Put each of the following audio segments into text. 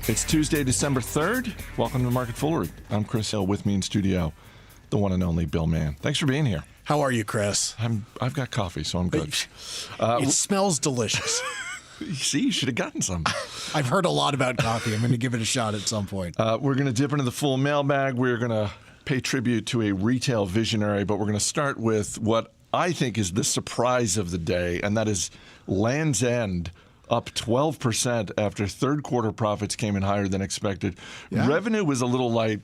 It's Tuesday, December 3rd. Welcome to MarketFoolery. I'm Chris Hill. With me in studio, the one and only Bill Mann. Thanks for being here. How are you, Chris? I've got coffee, so I'm good. It smells delicious. See, you should have gotten some. I've heard a lot about coffee. I'm going to give it a shot at some point. We're going to dip into the full mailbag. We're going to pay tribute to a retail visionary, but we're going to start with what I think is the surprise of the day, and that is Land's End up 12% after third quarter profits came in higher than expected. Yeah. Revenue was a little light.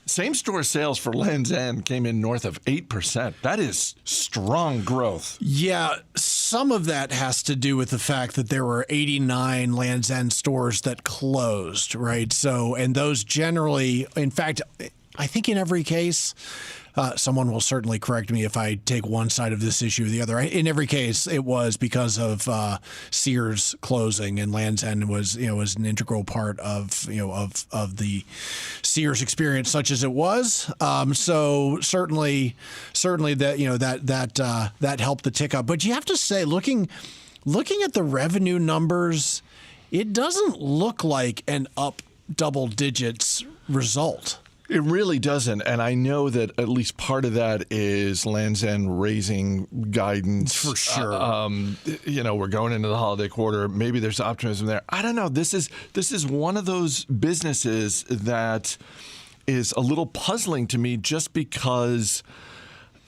Same-store sales for Land's End came in north of 8%. That is strong growth. Yeah, some of that has to do with the fact that there were 89 Land's End stores that closed, right? So, and those generally, in fact, I think in every case, someone will certainly correct me if I take one side of this issue or the other. In every case, it was because of Sears closing, and Land's End was an integral part of the Sears experience, such as it was. So certainly that helped the tick up. But you have to say, looking at the revenue numbers, it doesn't look like an up double digits result. It really doesn't, and I know that at least part of that is Land's End raising guidance. For sure. We're going into the holiday quarter. Maybe there's optimism there. I don't know. This is one of those businesses that is a little puzzling to me just because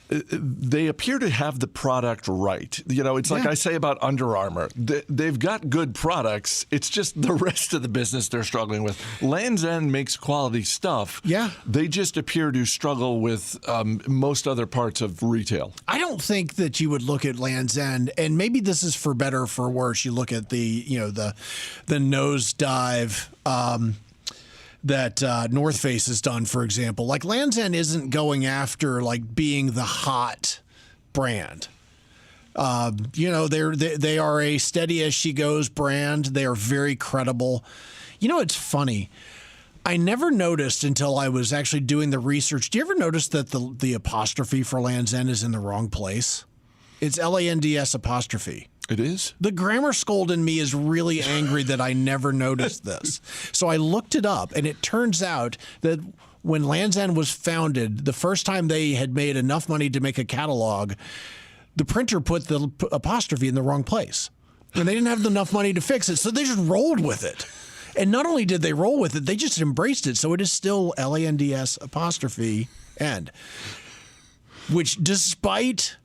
they appear to have the product right. It's like I say about Under Armour. They've got good products. It's just the rest of the business they're struggling with. Land's End makes quality stuff. Yeah. They just appear to struggle with most other parts of retail. I don't think that you would look at Land's End, and maybe this is for better or for worse. You look at the nosedive that North Face has done, for example. Like, Land's End isn't going after like being the hot brand. They are a steady as she goes brand. They are very credible. It's funny. I never noticed until I was actually doing the research. Do you ever notice that the apostrophe for Land's End is in the wrong place? It's LANDS apostrophe. It is? The grammar scold in me is really angry that I never noticed this. So I looked it up, and it turns out that when Land's End was founded, the first time they had made enough money to make a catalog, the printer put the apostrophe in the wrong place. And they didn't have enough money to fix it, so they just rolled with it. And not only did they roll with it, they just embraced it. So it is still LANDS apostrophe end, which despite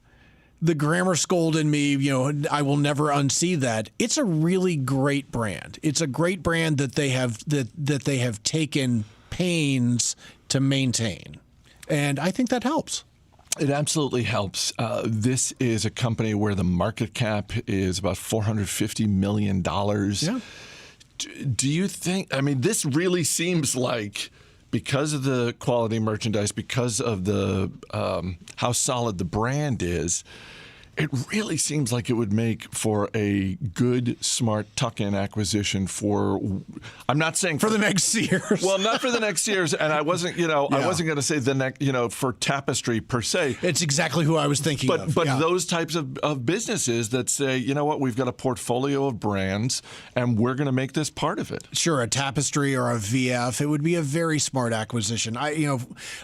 the grammar scold in me, I will never unsee that. It's a really great brand. It's a great brand that they have taken pains to maintain, and I think that helps. It absolutely helps. This is a company where the market cap is about $450 million. Yeah. Do you think? I mean, this really seems like, because of the quality merchandise, because of the how solid the brand is, it really seems like it would make for a good, smart tuck-in acquisition for. I'm not saying for the next Sears. Well, not for the next Sears, and I wasn't going to say the next, for Tapestry per se. It's exactly who I was thinking of. But those types of businesses that say, you know what, we've got a portfolio of brands, and we're going to make this part of it. Sure, a Tapestry or a VF, it would be a very smart acquisition.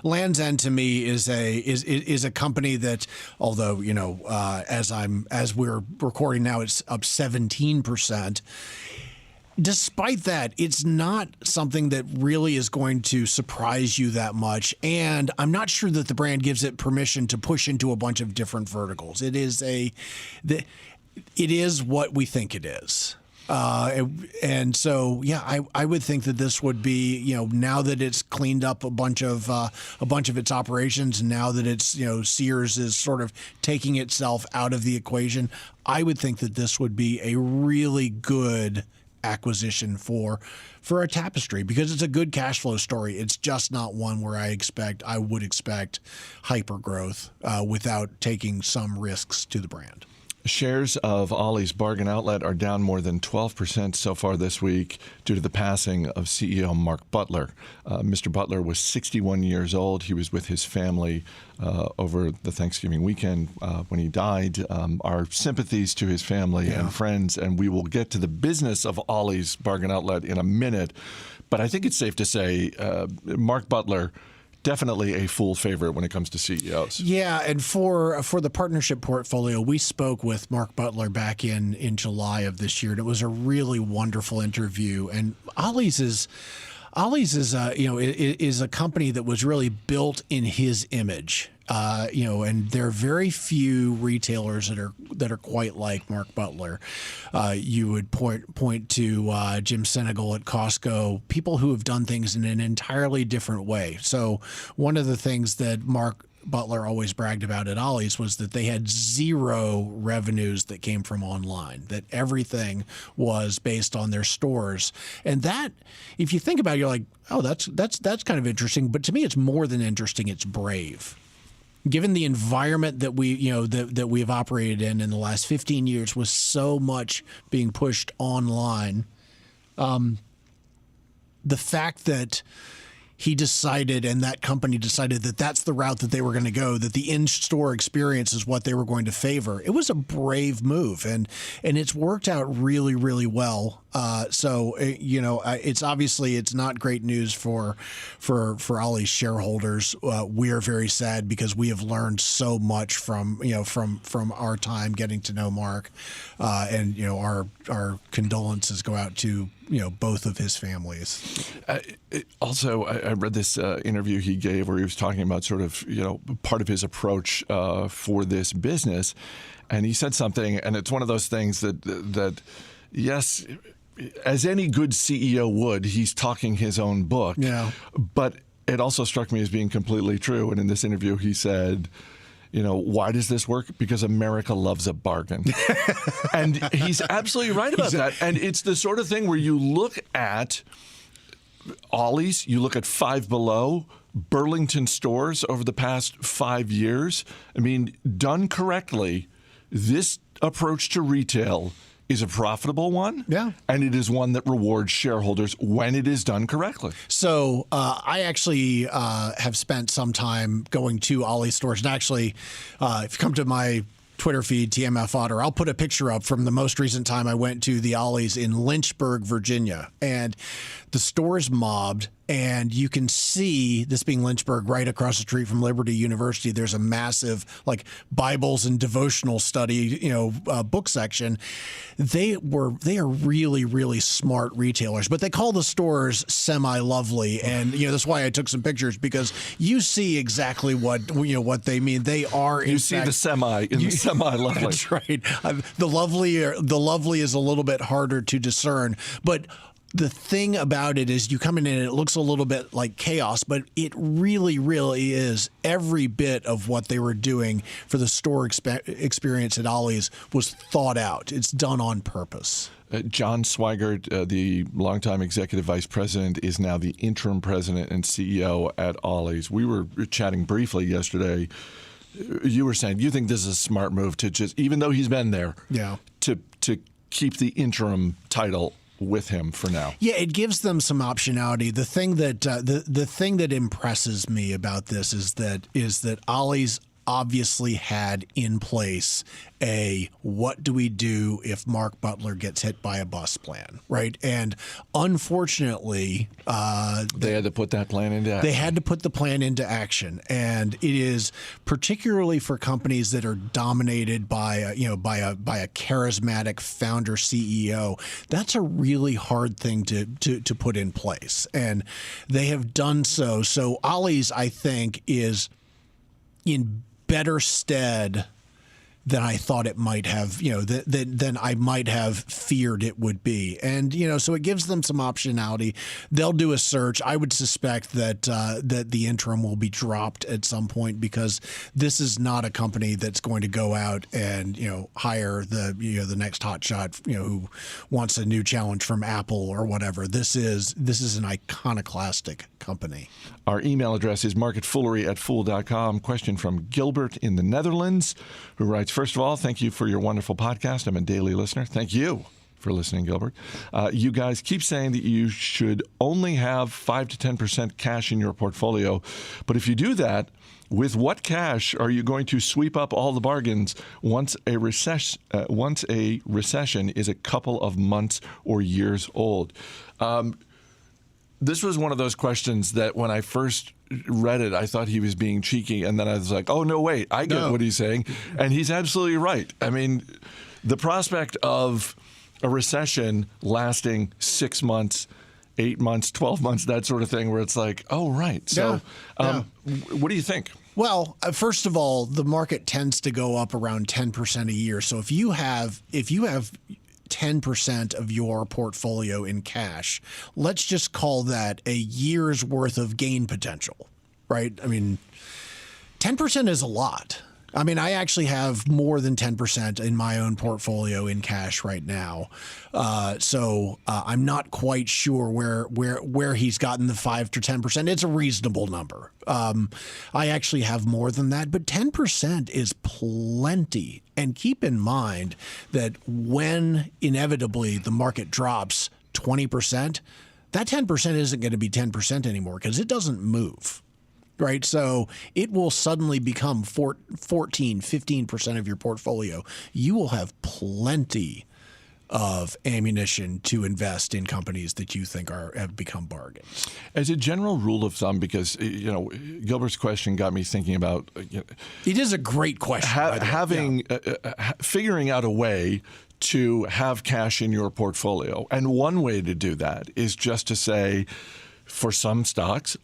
Land's End to me is a company that, although as we're recording now, it's up 17%. Despite that, it's not something that really is going to surprise you that much. And I'm not sure that the brand gives it permission to push into a bunch of different verticals. It is what we think it is. And so, I would think that this would be, now that it's cleaned up a bunch of its operations, now that it's, Sears is sort of taking itself out of the equation, I would think that this would be a really good acquisition for a Tapestry, because it's a good cash flow story. It's just not one where I would expect hyper growth without taking some risks to the brand. Shares of Ollie's bargain outlet are down more than 12% so far this week due to the passing of CEO Mark Butler. Mr. Butler was 61 years old. He was with his family over the Thanksgiving weekend when he died. Our sympathies to his family and friends, and we will get to the business of Ollie's bargain outlet in a minute. But I think it's safe to say Mark Butler, definitely a fool favorite when it comes to CEOs. Yeah, and for the partnership portfolio, we spoke with Mark Butler back in July of this year, and it was a really wonderful interview. And Ollie's is a company that was really built in his image. And there are very few retailers that are quite like Mark Butler. You would point to Jim Senegal at Costco, people who have done things in an entirely different way. So one of the things that Mark Butler always bragged about at Ollie's was that they had zero revenues that came from online, that everything was based on their stores. And that, if you think about it, you're like, oh, that's kind of interesting. But to me, it's more than interesting. It's brave. Given the environment that that we have operated in the last 15 years, with so much being pushed online, the fact that he decided and that company decided that that's the route that they were going to go, that the in-store experience is what they were going to favor. It was a brave move, and it's worked out really, really well. It's obviously it's not great news for Ollie's shareholders. We are very sad because we have learned so much from our time getting to know Mark, and our condolences go out to both of his families. Also, I read this interview he gave where he was talking about sort of part of his approach for this business, and he said something, and it's one of those things that yes, as any good CEO would, he's talking his own book. Yeah. But it also struck me as being completely true. And in this interview, he said, why does this work? Because America loves a bargain. And he's absolutely right about that. And it's the sort of thing where you look at Ollie's, you look at Five Below, Burlington stores over the past 5 years. I mean, done correctly, this approach to retail is a profitable one, and it is one that rewards shareholders when it is done correctly. So I actually have spent some time going to Ollie stores, and actually, if you come to my Twitter feed, TMF Otter, I'll put a picture up from the most recent time I went to the Ollie's in Lynchburg, Virginia, and the store's mobbed. And you can see, this being Lynchburg, right across the street from Liberty University, there's a massive Bibles and devotional study, book section. They are really, really smart retailers, but they call the stores semi-lovely, and that's why I took some pictures, because you see exactly what they mean. They are. You see the semi in the semi-lovely. That's right. The lovely is a little bit harder to discern, but the thing about it is you come in and it looks a little bit like chaos, but it really, really is. Every bit of what they were doing for the store experience at Ollie's was thought out. It's done on purpose. John Swigert, the longtime executive vice president, is now the interim president and CEO at Ollie's. We were chatting briefly yesterday. You were saying you think this is a smart move to just, even though he's been there, to keep the interim title with him for now. Yeah, it gives them some optionality. The thing that the thing that impresses me about this is that Ollie's obviously had in place a what do we do if Mark Butler gets hit by a bus plan, right? And unfortunately, they had to put that plan into action. They had to put the plan into action, and it is particularly for companies that are dominated by a charismatic founder CEO. That's a really hard thing to put in place, and they have done so. So Ollie's, I think, is in better stead than I thought it might have, than I might have feared it would be. And, so it gives them some optionality. They'll do a search. I would suspect that the interim will be dropped at some point, because this is not a company that's going to go out and, hire the next hotshot, who wants a new challenge from Apple or whatever. This is an iconoclastic company. Our email address is marketfoolery@fool.com. Question from Gilbert in the Netherlands, who writes, first of all, thank you for your wonderful podcast. I'm a daily listener. Thank you for listening, Gilbert. You guys keep saying that you should only have 5 to 10% cash in your portfolio. But if you do that, with what cash are you going to sweep up all the bargains once a recession is a couple of months or years old? This was one of those questions that when I first read it, I thought he was being cheeky. And then I was like, oh, no, wait, I get what he's saying. And he's absolutely right. I mean, the prospect of a recession lasting 6 months, 8 months, 12 months, that sort of thing, where it's like, oh, right. So what do you think? Well, first of all, the market tends to go up around 10% a year. So if you have 10% of your portfolio in cash, let's just call that a year's worth of gain potential, right? I mean, 10% is a lot. I mean, I actually have more than 10% in my own portfolio in cash right now. So I'm not quite sure where he's gotten the 5 to 10%. It's a reasonable number. I actually have more than that, but 10% is plenty. And keep in mind that when inevitably the market drops 20%, that 10% isn't going to be 10% anymore because it doesn't move. Right. So it will suddenly become 14, 15% of your portfolio. You will have plenty of ammunition to invest in companies that you think have become bargains. As a general rule of thumb, because, Gilbert's question got me thinking about. It is a great question. Figuring out a way to have cash in your portfolio. And one way to do that is just to say, for some stocks,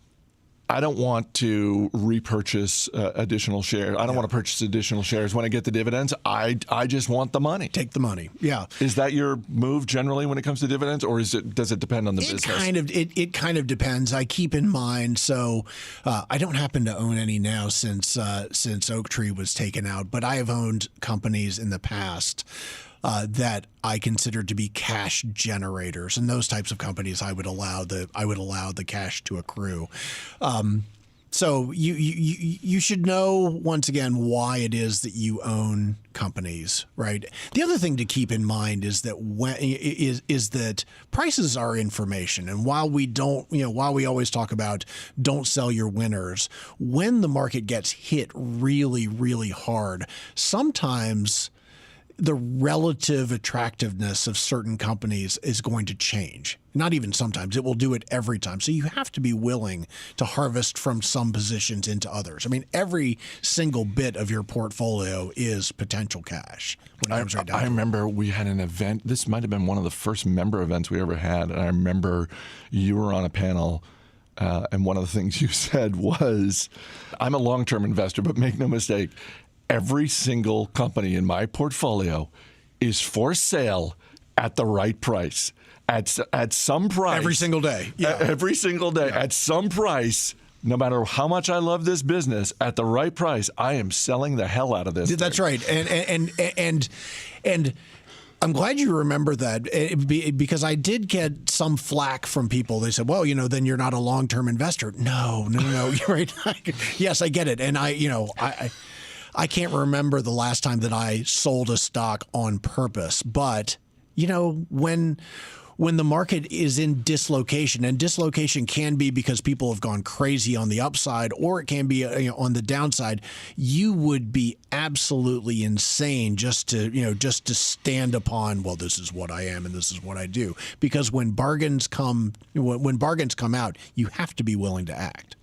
I don't want to repurchase additional shares. I don't want to purchase additional shares when I get the dividends. I just want the money. Take the money. Yeah. Is that your move generally when it comes to dividends, or does it depend on the business? It kind of depends. I keep in mind. So I don't happen to own any now since Oaktree was taken out, but I have owned companies in the past that I consider to be cash generators, and those types of companies I would allow the cash to accrue. So you should know once again why it is that you own companies, right? The other thing to keep in mind is that that prices are information, and while we always talk about don't sell your winners, when the market gets hit really, really hard, sometimes the relative attractiveness of certain companies is going to change. Not even sometimes. It will do it every time. So you have to be willing to harvest from some positions into others. I mean, every single bit of your portfolio is potential cash. I remember we had an event. This might have been one of the first member events we ever had. And I remember you were on a panel, and one of the things you said was, I'm a long-term investor, but make no mistake, every single company in my portfolio is for sale at the right price. At some price. Every single day. Yeah. Every single day. Yeah. At some price, no matter how much I love this business, at the right price, I am selling the hell out of this. That's right. And I'm glad you remember that, because I did get some flack from people. They said, well, then you're not a long-term investor. No. You're right. Yes, I get it. And I can't remember the last time that I sold a stock on purpose, but when the market is in dislocation, and dislocation can be because people have gone crazy on the upside, or it can be on the downside, you would be absolutely insane just to stand upon, well, this is what I am and this is what I do, because when bargains come out, you have to be willing to act.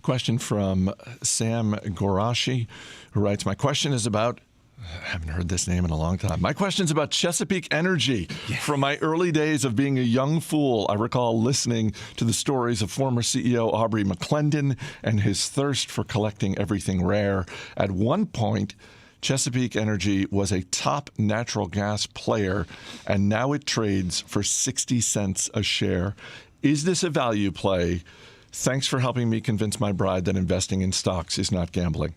Question from Sam Gorashi, who writes, my question is about, I haven't heard this name in a long time. My question is about Chesapeake Energy. Yeah. From my early days of being a young fool, I recall listening to the stories of former CEO Aubrey McClendon and his thirst for collecting everything rare. At one point, Chesapeake Energy was a top natural gas player, and now it trades for 60 cents a share. Is this a value play? Thanks for helping me convince my bride that investing in stocks is not gambling.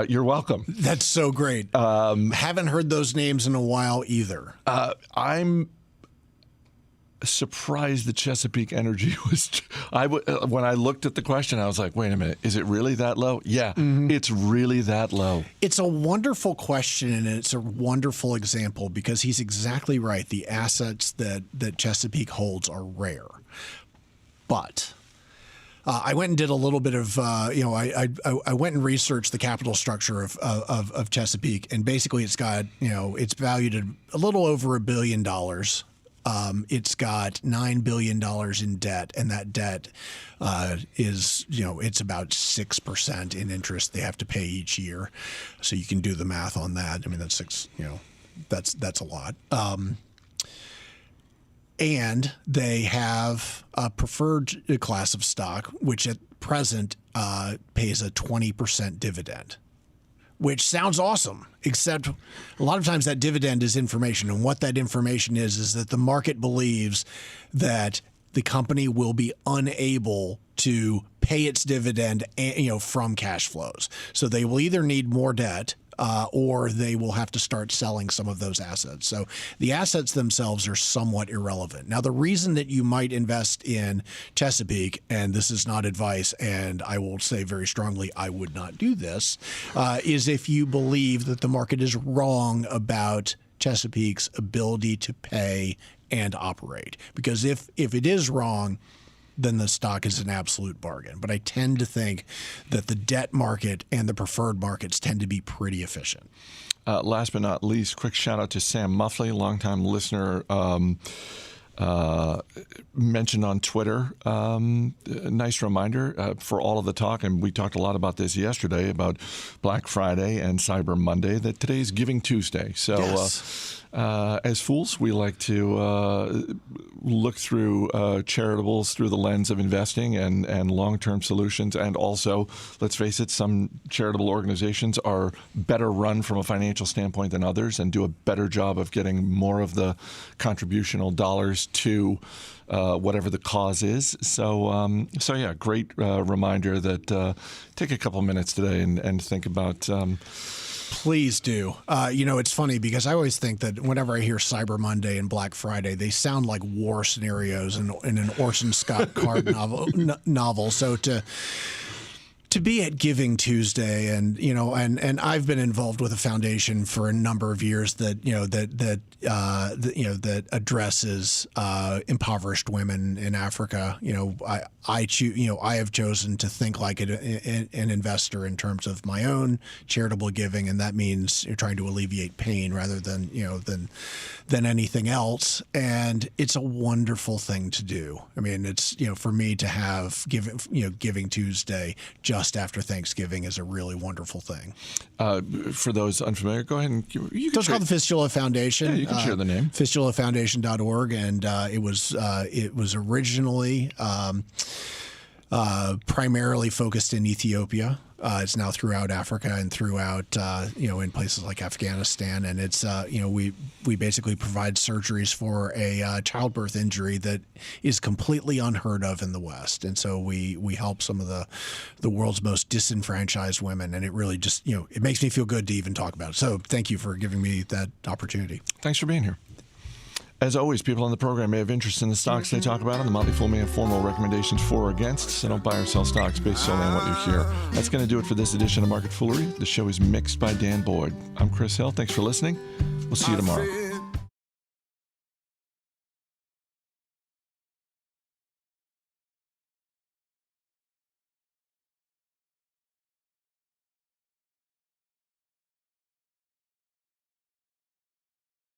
You're welcome. That's so great. Haven't heard those names in a while either. surprised that Chesapeake Energy was. When I looked at the question, I was like, "Wait a minute, is it really that low?" Yeah, it's really that low. It's a wonderful question, and it's a wonderful example because he's exactly right. The assets that Chesapeake holds are rare, but. I went and did a little bit of, I went and researched the capital structure of Chesapeake, and basically it's got, it's valued at a little over $1 billion. It's got $9 billion in debt, and that debt is, it's about 6% in interest they have to pay each year. So you can do the math on that. I mean, that's that's a lot. And they have a preferred class of stock, which at present pays a 20% dividend, which sounds awesome, except a lot of times that dividend is information. And what that information is that the market believes that the company will be unable to pay its dividend, from cash flows. So they will either need more debt or they will have to start selling some of those assets. So the assets themselves are somewhat irrelevant. Now, the reason that you might invest in Chesapeake, and this is not advice, and I will say very strongly I would not do this, is if you believe that the market is wrong about Chesapeake's ability to pay and operate. Because if it is wrong, then the stock is an absolute bargain. But I tend to think that the debt market and the preferred markets tend to be pretty efficient. Last but not least, quick shout out to Sam Muffley, longtime listener, mentioned on Twitter. Nice reminder for all of the talk, and we talked a lot about this yesterday, about Black Friday and Cyber Monday, that today is Giving Tuesday. So Yes. As fools, we like to look through charitables through the lens of investing and long-term solutions. And also, let's face it, some charitable organizations are better run from a financial standpoint than others and do a better job of getting more of the contributional dollars to whatever the cause is. So yeah, great reminder that take a couple minutes today and think about. Please do. It's funny because I always think that whenever I hear Cyber Monday and Black Friday, they sound like war scenarios in an Orson Scott Card novel. So to be at Giving Tuesday, and I've been involved with a foundation for a number of years that addresses impoverished women in Africa. I have chosen to think like an investor in terms of my own charitable giving, and that means you're trying to alleviate pain rather than anything else. And it's a wonderful thing to do. I mean, it's for me to have Giving Tuesday just after Thanksgiving is a really wonderful thing. For those unfamiliar, go ahead and you can It's called the Fistula Foundation. Yeah, you can share the name. FistulaFoundation.org, and it was originally primarily focused in Ethiopia. It's now throughout Africa and throughout in places like Afghanistan, and it's we basically provide surgeries for a childbirth injury that is completely unheard of in the West, and so we help some of the world's most disenfranchised women, and it really just it makes me feel good to even talk about it. So thank you for giving me that opportunity. Thanks for being here. As always, people on the program may have interest in the stocks they talk about, and the Motley Fool may have formal recommendations for or against, so don't buy or sell stocks based solely on what you hear. That's going to do it for this edition of Market Foolery. The show is mixed by Dan Boyd. I'm Chris Hill. Thanks for listening. We'll see you tomorrow.